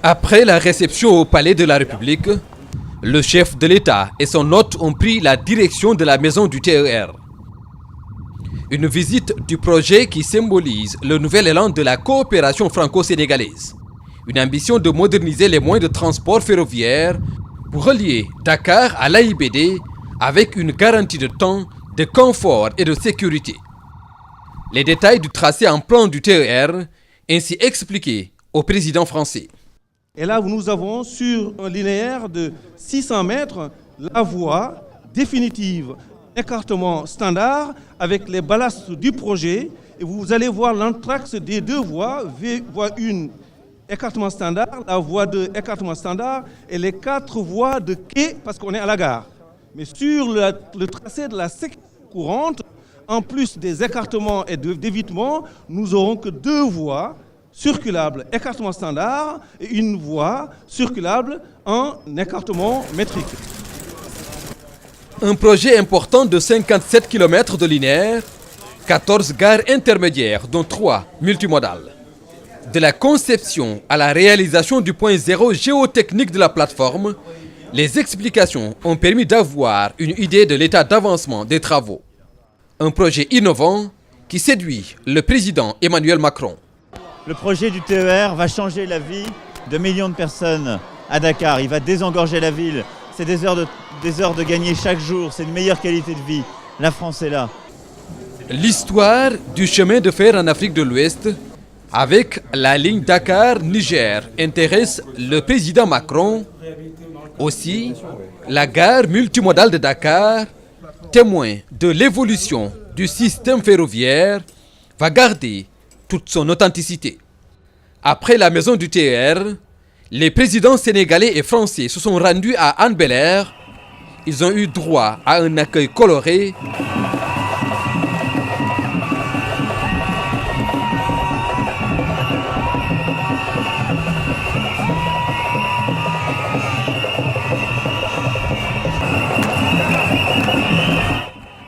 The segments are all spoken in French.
Après la réception au Palais de la République, le chef de l'État et son hôte ont pris la direction de la maison du TER. Une visite du projet qui symbolise le nouvel élan de la coopération franco-sénégalaise. Une ambition de moderniser les moyens de transport ferroviaire pour relier Dakar à l'AIBD avec une garantie de temps, de confort et de sécurité. Les détails du tracé en plan du TER ainsi expliqués au président français. Et là, nous avons sur un linéaire de 600 mètres la voie définitive, écartement standard avec les ballasts du projet. Et vous allez voir l'entr'axe des deux voies, voie 1, écartement standard, la voie 2, écartement standard, et les 4 voies de quai parce qu'on est à la gare. Mais sur le tracé de la section courante, en plus des écartements et d'évitements, nous n'aurons que 2 voies circulables, écartement standard, et une voie circulable en écartement métrique. Un projet important de 57 km de linéaire, 14 gares intermédiaires, dont 3 multimodales. De la conception à la réalisation du point zéro géotechnique de la plateforme, les explications ont permis d'avoir une idée de l'état d'avancement des travaux. Un projet innovant qui séduit le président Emmanuel Macron. Le projet du TER va changer la vie de millions de personnes à Dakar. Il va désengorger la ville. C'est des heures de gagner chaque jour. C'est une meilleure qualité de vie. La France est là. L'histoire du chemin de fer en Afrique de l'Ouest avec la ligne Dakar-Niger intéresse le président Macron. Aussi, la gare multimodale de Dakar, témoin de l'évolution du système ferroviaire, va garder toute son authenticité. Après la maison du TER, les présidents sénégalais et français se sont rendus à Hann Bel-Air. Ils ont eu droit à un accueil coloré.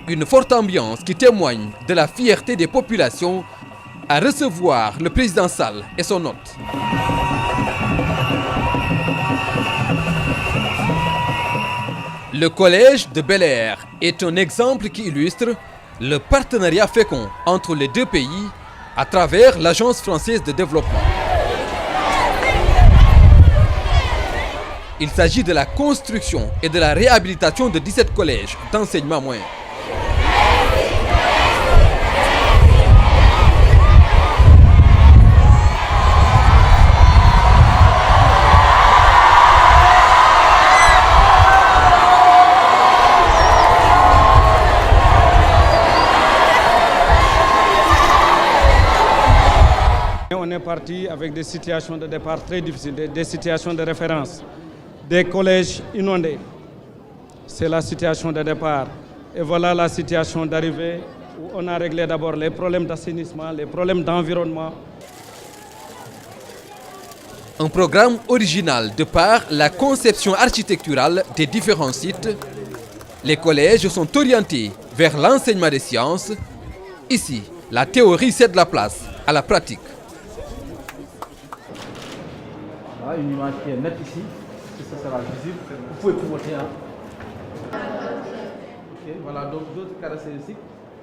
Une forte ambiance qui témoigne de la fierté des populations à recevoir le président Sall et son hôte. Le collège de Bel-Air est un exemple qui illustre le partenariat fécond entre les deux pays à travers l'Agence française de développement. Il s'agit de la construction et de la réhabilitation de 17 collèges d'enseignement moyen. On est parti avec des situations de départ très difficiles, des situations de référence, des collèges inondés. C'est la situation de départ. Et voilà la situation d'arrivée où on a réglé d'abord les problèmes d'assainissement, les problèmes d'environnement. Un programme original de par la conception architecturale des différents sites. Les collèges sont orientés vers l'enseignement des sciences. Ici, la théorie cède la place à la pratique. Voilà, une image qui est nette ici, ça sera visible. Vous pouvez pivoter. Okay, voilà, donc d'autres caractéristiques.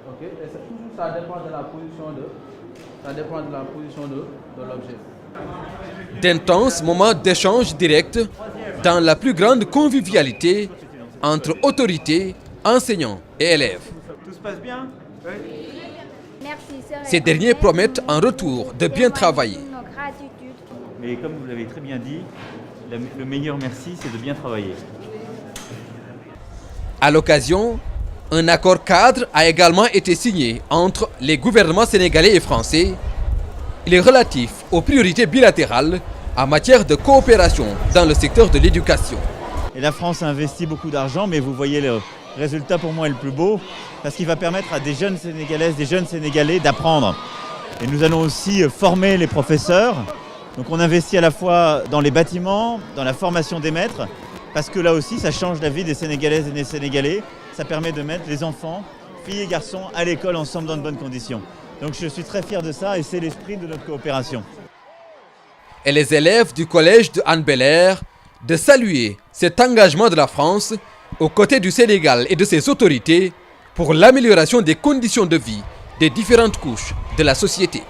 Okay, et toujours ça dépend de la position de l'objet. D'intenses moments d'échange direct dans la plus grande convivialité entre autorités, enseignants et élèves. Tout se passe bien? Oui. Ces derniers promettent en retour de bien travailler. Mais comme vous l'avez très bien dit, le meilleur merci, c'est de bien travailler. À l'occasion, un accord cadre a également été signé entre les gouvernements sénégalais et français. Il est relatif aux priorités bilatérales en matière de coopération dans le secteur de l'éducation. Et la France a investi beaucoup d'argent, mais vous voyez le résultat pour moi est le plus beau, parce qu'il va permettre à des jeunes Sénégalaises, des jeunes Sénégalais d'apprendre. Et nous allons aussi former les professeurs. Donc on investit à la fois dans les bâtiments, dans la formation des maîtres, parce que là aussi ça change la vie des Sénégalaises et des Sénégalais. Ça permet de mettre les enfants, filles et garçons, à l'école ensemble dans de bonnes conditions. Donc je suis très fier de ça et c'est l'esprit de notre coopération. et les élèves du collège de Hann Bel-Air de saluer cet engagement de la France aux côtés du Sénégal et de ses autorités pour l'amélioration des conditions de vie des différentes couches de la société.